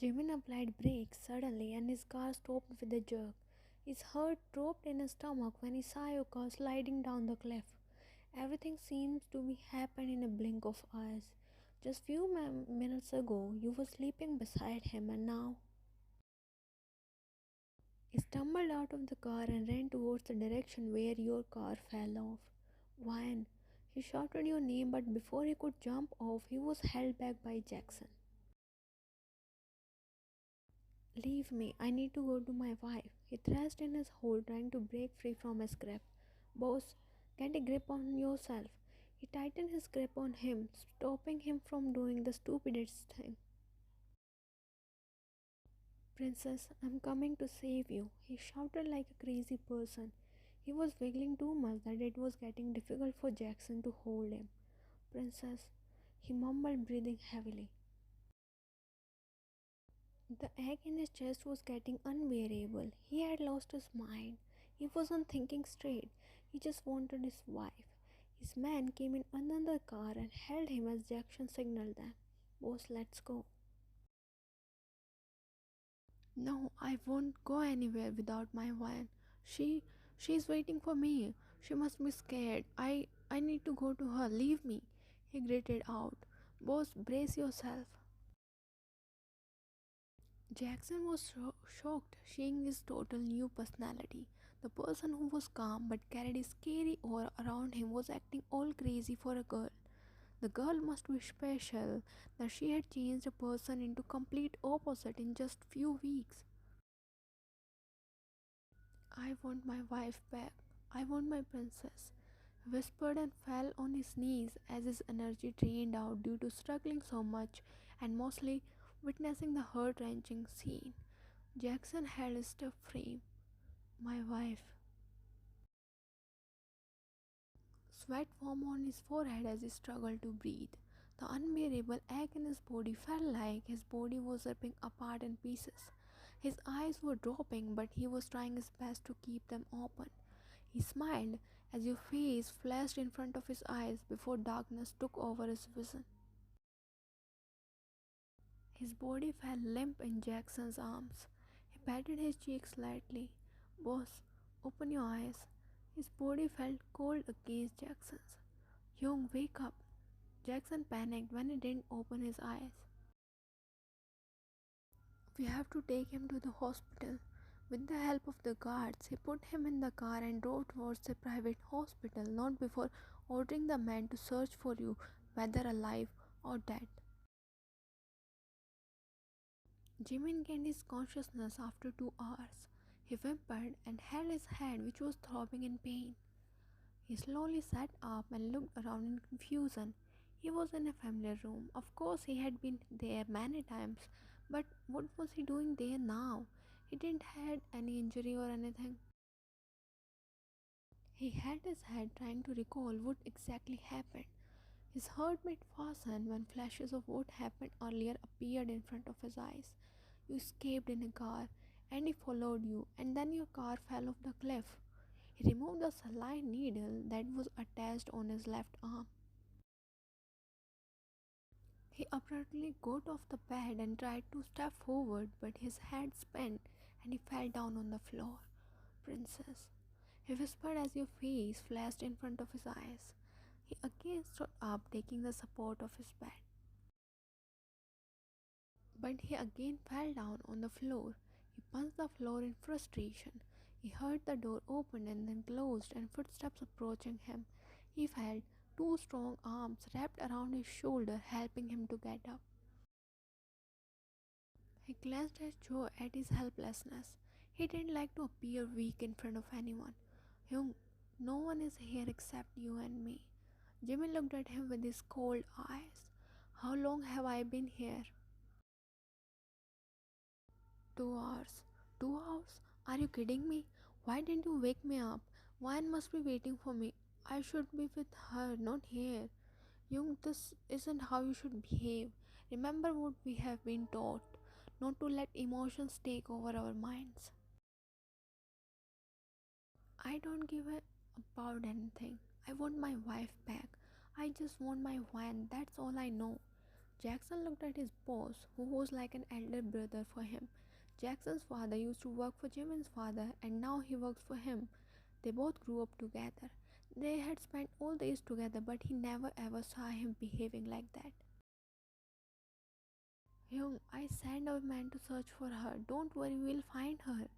Jimin applied brakes suddenly and his car stopped with a jerk. His heart dropped in his stomach when he saw your car sliding down the cliff. Everything seems to be happened in a blink of eyes. Just few minutes ago, you were sleeping beside him, and now he stumbled out of the car and ran towards the direction where your car fell off. Wine. He shouted your name, but before he could jump off, he was held back by Jackson. Leave me, I need to go to my wife. He thrashed in his hole, trying to break free from his grip. Boss, get a grip on yourself. He tightened his grip on him, stopping him from doing the stupidest thing. Princess, I'm coming to save you. He shouted like a crazy person. He was wiggling too much that it was getting difficult for Jackson to hold him. Princess, he mumbled, breathing heavily. The ache in his chest was getting unbearable. He had lost his mind. He wasn't thinking straight. He just wanted his wife. His man came in another car and held him as Jackson signaled them. Boss, let's go. No, I won't go anywhere without my van. She's waiting for me. She must be scared. I need to go to her. Leave me. He gritted out. Boss, brace yourself. Jackson was shocked, seeing his total new personality. The person who was calm but carried a scary aura around him was acting all crazy for a girl. The girl must be special, that she had changed a person into complete opposite in just few weeks. I want my wife back. I want my princess. He whispered and fell on his knees as his energy drained out due to struggling so much and mostly witnessing the heart wrenching scene. Jackson held his stiff frame. My wife. Sweat formed on his forehead as he struggled to breathe. The unbearable ache in his body felt like his body was ripping apart in pieces. His eyes were dropping, but he was trying his best to keep them open. He smiled as your face flashed in front of his eyes before darkness took over his vision. His body fell limp in Jackson's arms. He patted his cheek slightly. Boss, open your eyes. His body felt cold against Jackson's. Young, wake up. Jackson panicked when he didn't open his eyes. We have to take him to the hospital. With the help of the guards, he put him in the car and drove towards a private hospital, not before ordering the men to search for you, whether alive or dead. Jimin gained his consciousness after 2 hours. He whimpered and held his head, which was throbbing in pain. He slowly sat up and looked around in confusion. He was in a familiar room. Of course, he had been there many times, but what was he doing there now? He didn't had any injury or anything. He held his head trying to recall what exactly happened. His heart beat fastened when flashes of what happened earlier appeared in front of his eyes. You escaped in a car, and he followed you, and then your car fell off the cliff. He removed the saline needle that was attached on his left arm. He abruptly got off the bed and tried to step forward, but his head spun and he fell down on the floor. Princess, he whispered as your face flashed in front of his eyes. He again stood up, taking the support of his bed. But he again fell down on the floor. He punched the floor in frustration. He heard the door open and then closed and footsteps approaching him. He felt two strong arms wrapped around his shoulder, helping him to get up. He clenched his jaw at his helplessness. He didn't like to appear weak in front of anyone. Young, no one is here except you and me. Jimmy looked at him with his cold eyes. How long have I been here? 2 hours. 2 hours? Are you kidding me? Why didn't you wake me up? Wine must be waiting for me. I should be with her, not here. Young, this isn't how you should behave. Remember what we have been taught, not to let emotions take over our minds. I don't give a about anything. I want my wife back. I just want my wine. That's all I know. Jackson looked at his boss, who was like an elder brother for him. Jackson's father used to work for Jimin's father, and now he works for him. They both grew up together. They had spent all days together, but he never ever saw him behaving like that. Young, I sent a man to search for her. Don't worry, we'll find her.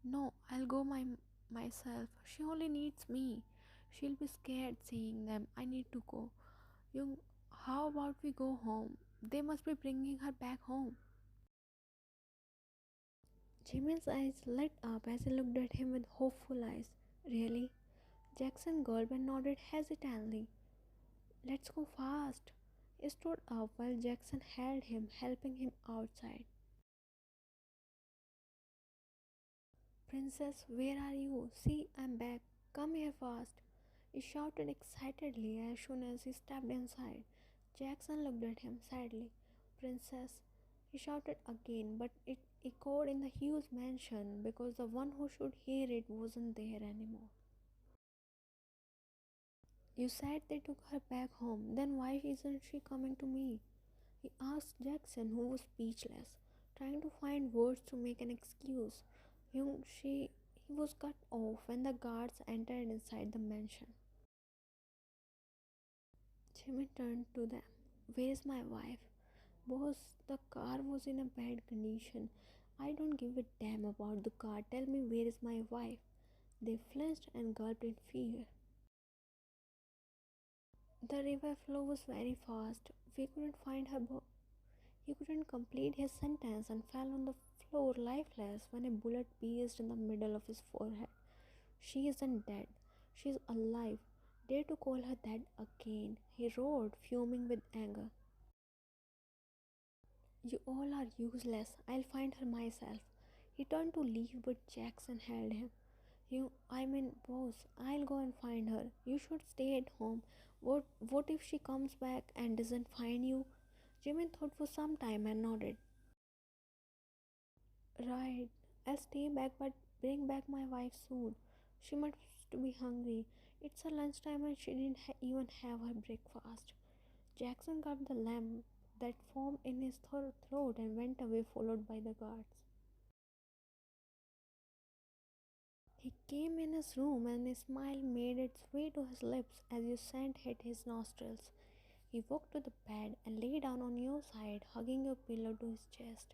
No, I'll go myself. She only needs me. She'll be scared seeing them. I need to go. Young, how about we go home? They must be bringing her back home. Jimin's eyes lit up as he looked at him with hopeful eyes. Really? Jackson gulped and nodded hesitantly. Let's go fast. He stood up while Jackson held him, helping him outside. Princess, where are you? See, I'm back. Come here fast. He shouted excitedly as soon as he stepped inside. Jackson looked at him sadly. Princess, he shouted again, but it echoed in the huge mansion because the one who should hear it wasn't there anymore. You said they took her back home, then why isn't she coming to me? He asked Jackson, who was speechless, trying to find words to make an excuse. He was cut off when the guards entered inside the mansion. Jimmy turned to them. Where is my wife? Boss, the car was in a bad condition. I don't give a damn about the car. Tell me, where is my wife? They flinched and gulped in fear. The river flow was very fast. We couldn't find her. He couldn't complete his sentence and fell on the floor lifeless when a bullet pierced in the middle of his forehead. She isn't dead. She's alive. Dare to call her that again, he roared, fuming with anger. You all are useless. I'll find her myself. He turned to leave, but Jackson held him. Boss, I'll go and find her. You should stay at home. What if she comes back and doesn't find you? Jimin thought for some time and nodded. Right. I'll stay back but bring back my wife soon. She must be hungry. It's her lunchtime and she didn't even have her breakfast. Jackson got the lamp that formed in his throat and went away, followed by the guards. He came in his room and a smile made its way to his lips as the scent hit his nostrils. He walked to the bed and lay down on your side, hugging your pillow to his chest.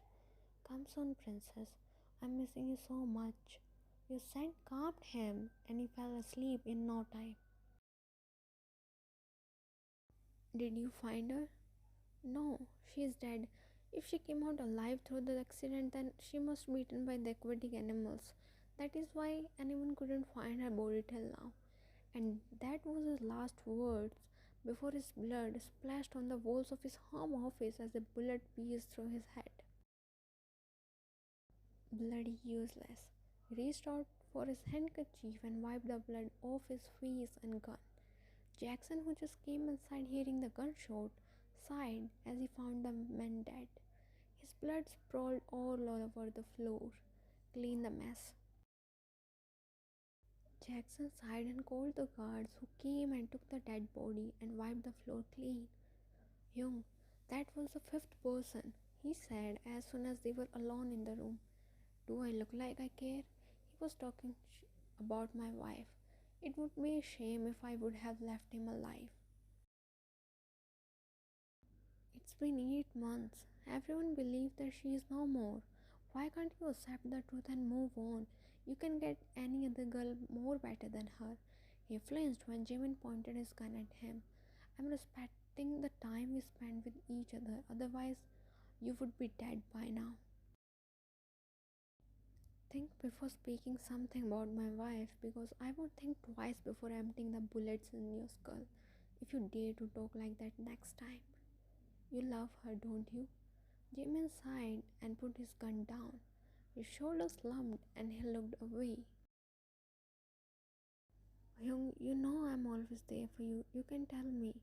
Come soon, princess. I'm missing you so much. Your scent calmed him and he fell asleep in no time. Did you find her? No, she's dead. If she came out alive through the accident, then she must be eaten by the aquatic animals. That is why anyone couldn't find her body till now. And that was his last words before his blood splashed on the walls of his home office as a bullet pierced through his head. Bloody useless. He reached out for his handkerchief and wiped the blood off his face and gun. Jackson, who just came inside hearing the gunshot, sighed as he found the man dead. His blood sprawled all over the floor. Clean the mess. Jackson sighed and called the guards who came and took the dead body and wiped the floor clean. Young, that was the fifth person, he said as soon as they were alone in the room. Do I look like I care? He was talking about my wife. It would be a shame if I would have left him alive. It's been 8 months. Everyone believes that she is no more. Why can't you accept the truth and move on? You can get any other girl more better than her. He flinched when Jimin pointed his gun at him. I'm respecting the time we spent with each other, otherwise, you would be dead by now. Think before speaking something about my wife because I won't think twice before emptying the bullets in your skull if you dare to talk like that next time. You love her, don't you? Jimin sighed and put his gun down. His shoulders slumped and he looked away. Young, you know I'm always there for you. You can tell me.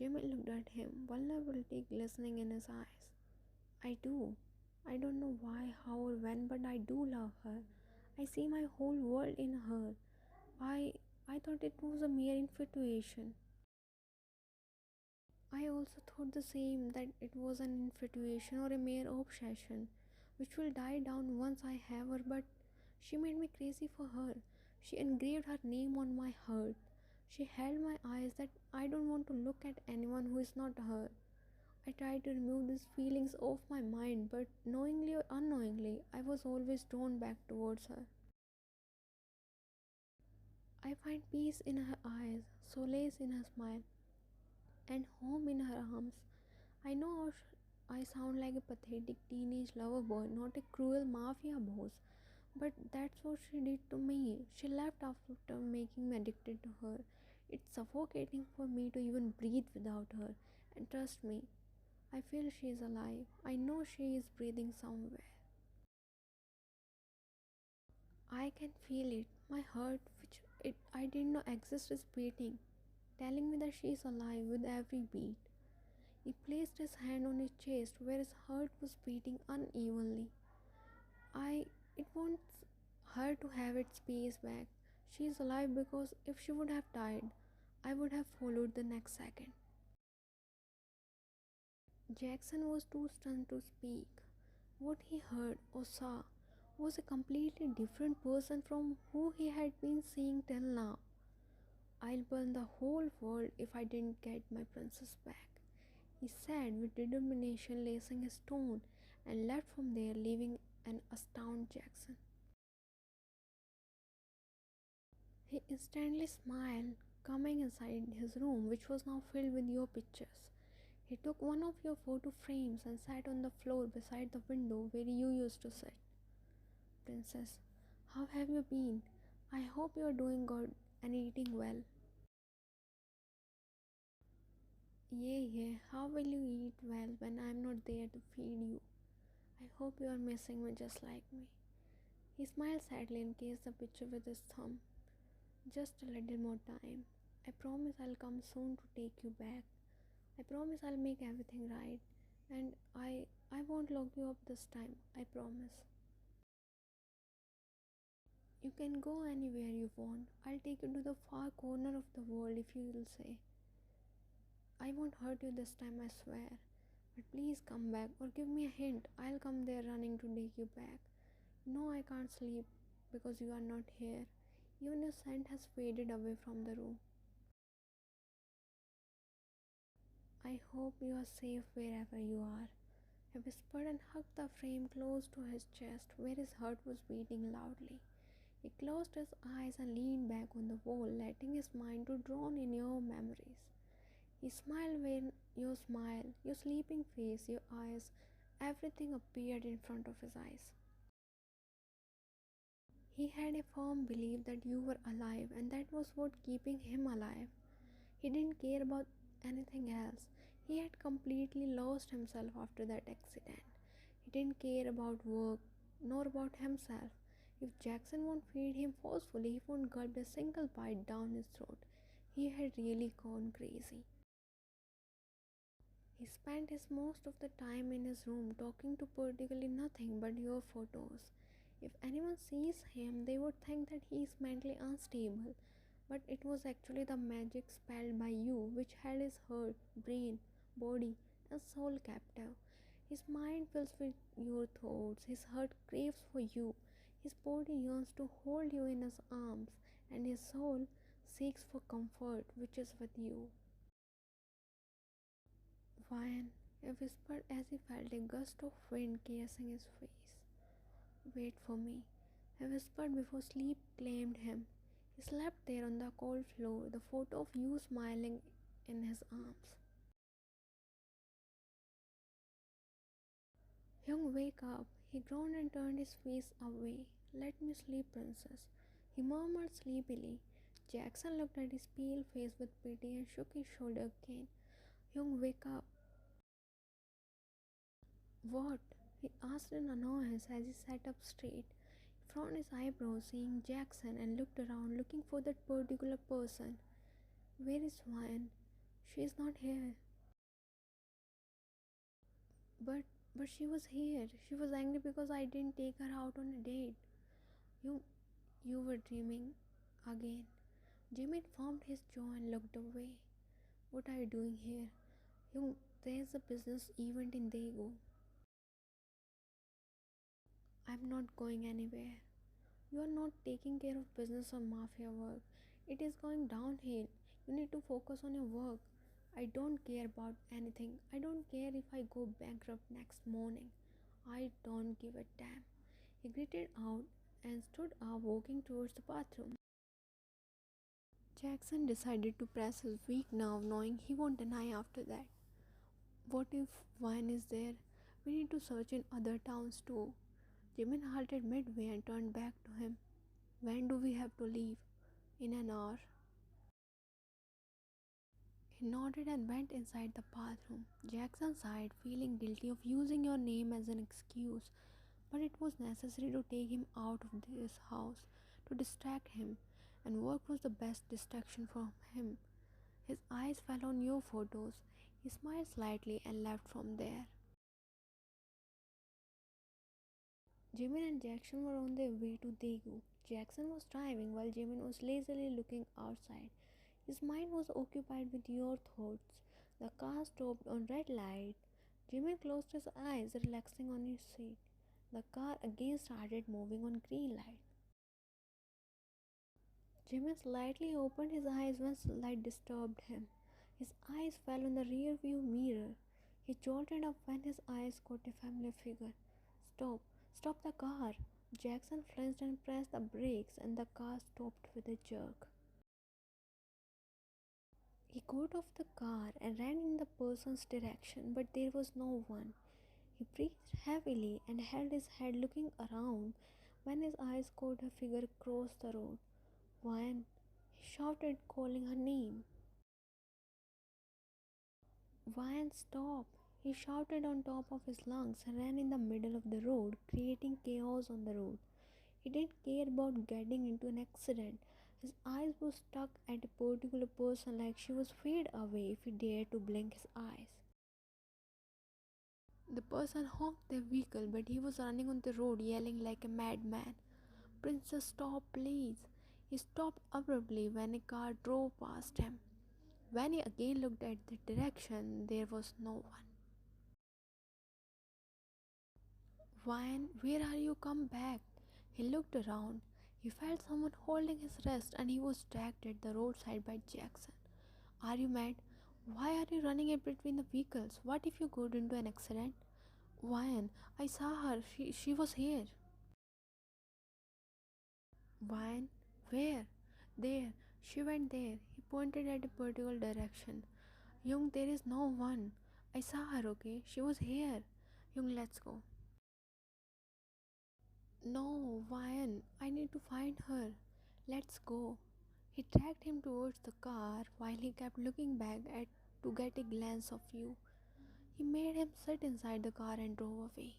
Jimin looked at him, vulnerability glistening in his eyes. I do. I don't know why, how, or when, but I do love her. I see my whole world in her. I I thought it was a mere infatuation. I also thought the same, that it was an infatuation or a mere obsession which will die down once I have her, but she made me crazy for her. She engraved her name on my heart. She held my eyes that I don't want to look at anyone who is not her. I tried to remove these feelings off my mind, but knowingly or unknowingly, I was always drawn back towards her. I find peace in her eyes, solace in her smile, and home in her arms. I know I sound like a pathetic teenage lover boy, not a cruel mafia boss, but that's what she did to me. She left after making me addicted to her. It's suffocating for me to even breathe without her. And trust me, I feel she is alive. I know she is breathing somewhere. I can feel it. My heart, which I didn't know exists, is beating, telling me that she is alive with every beat. He placed his hand on his chest where his heart was beating unevenly. I it wants her to have its space back. She is alive because if she would have died, I would have followed the next second. Jackson was too stunned to speak. What he heard or saw was a completely different person from who he had been seeing till now. I'll burn the whole world if I didn't get my princess back, he said with determination lacing his tone, and left from there, leaving an astounded Jackson. He instantly smiled, coming inside his room, which was now filled with your pictures. He took one of your photo frames and sat on the floor beside the window where you used to sit. Princess, how have you been? I hope you are doing good and eating well. Yeah, how will you eat well when I am not there to feed you? I hope you are missing me just like me. He smiled sadly and kissed the picture with his thumb. Just a little more time. I promise I'll come soon to take you back. I promise I'll make everything right. And I won't lock you up this time. I promise. You can go anywhere you want. I'll take you to the far corner of the world if you will say. I won't hurt you this time, I swear. But please come back or give me a hint. I'll come there running to take you back. No, I can't sleep because you are not here. Even your scent has faded away from the room. I hope you are safe wherever you are. I whispered and hugged the frame close to his chest where his heart was beating loudly. He closed his eyes and leaned back on the wall, letting his mind to drown in your memories. He smiled when you smiled, your sleeping face, your eyes, everything appeared in front of his eyes. He had a firm belief that you were alive, and that was what keeping him alive. He didn't care about anything else. He had completely lost himself after that accident. He didn't care about work nor about himself. If Jackson won't feed him forcefully, he won't gulp a single bite down his throat. He had really gone crazy. He spent his most of the time in his room talking to practically nothing but your photos. If anyone sees him, they would think that he is mentally unstable, but it was actually the magic spelled by you which held his heart, brain, body, and soul captive. His mind fills with your thoughts, his heart craves for you, his body yearns to hold you in his arms, and his soul seeks for comfort which is with you. Ryan, he whispered as he felt a gust of wind caressing his face. Wait for me, he whispered before sleep claimed him. He slept there on the cold floor, the photo of you smiling in his arms. Young, wake up, he groaned and turned his face away. Let me sleep, princess, he murmured sleepily. Jackson looked at his pale face with pity and shook his shoulder again. Young, wake up. What? He asked in annoyance as he sat up straight. He frowned his eyebrows, seeing Jackson, and looked around, looking for that particular person. Where is Ryan? She is not here. But but she was here. She was angry because I didn't take her out on a date. You you were dreaming again. Jimin formed his jaw and looked away. What are you doing here? Young, there's a business event in Daegu. I'm not going anywhere. You are not taking care of business or mafia work. It is going downhill. You need to focus on your work. I don't care about anything. I don't care if I go bankrupt next morning. I don't give a damn. He gritted out and stood up, walking towards the bathroom. Jackson decided to press his weak nerve, knowing he won't deny after that. What if Vine is there? We need to search in other towns too. Jimin halted midway and turned back to him. When do we have to leave? In an hour. He nodded and went inside the bathroom. Jackson sighed, feeling guilty of using your name as an excuse, but it was necessary to take him out of this house, to distract him, and work was the best distraction for him. His eyes fell on your photos. He smiled slightly and left from there. Jimin and Jackson were on their way to Daegu. Jackson was driving while Jimin was lazily looking outside. His mind was occupied with your thoughts. The car stopped on red light. Jimin closed his eyes, relaxing on his seat. The car again started moving on green light. Jimin slightly opened his eyes when light disturbed him. His eyes fell on the rear view mirror. He jolted up when his eyes caught a familiar figure. Stop! Stop the car! Jackson flinched and pressed the brakes, and the car stopped with a jerk. He got off the car and ran in the person's direction, but there was no one. He breathed heavily and held his head looking around when his eyes caught a figure across the road. Vine! He shouted, calling her name. Vine, stop! He shouted on top of his lungs and ran in the middle of the road, creating chaos on the road. He didn't care about getting into an accident. His eyes were stuck at a particular person like she was fade away if he dared to blink his eyes. The person honked their vehicle, but he was running on the road yelling like a madman. Princess, stop, please. He stopped abruptly when a car drove past him. When he again looked at the direction, there was no one. Vine, where are you? Come back. He looked around. He felt someone holding his wrist and he was dragged at the roadside by Jackson. Are you mad? Why are you running in between the vehicles? What if you got into an accident? Vine, I saw her. She was here. Vine, where? There. She went there. He pointed at a particular direction. Young, there is no one. I saw her, okay? She was here. Young, let's go. No, Ryan, I need to find her. Let's go. He dragged him towards the car while he kept looking back at to get a glance of you. He made him sit inside the car and drove away.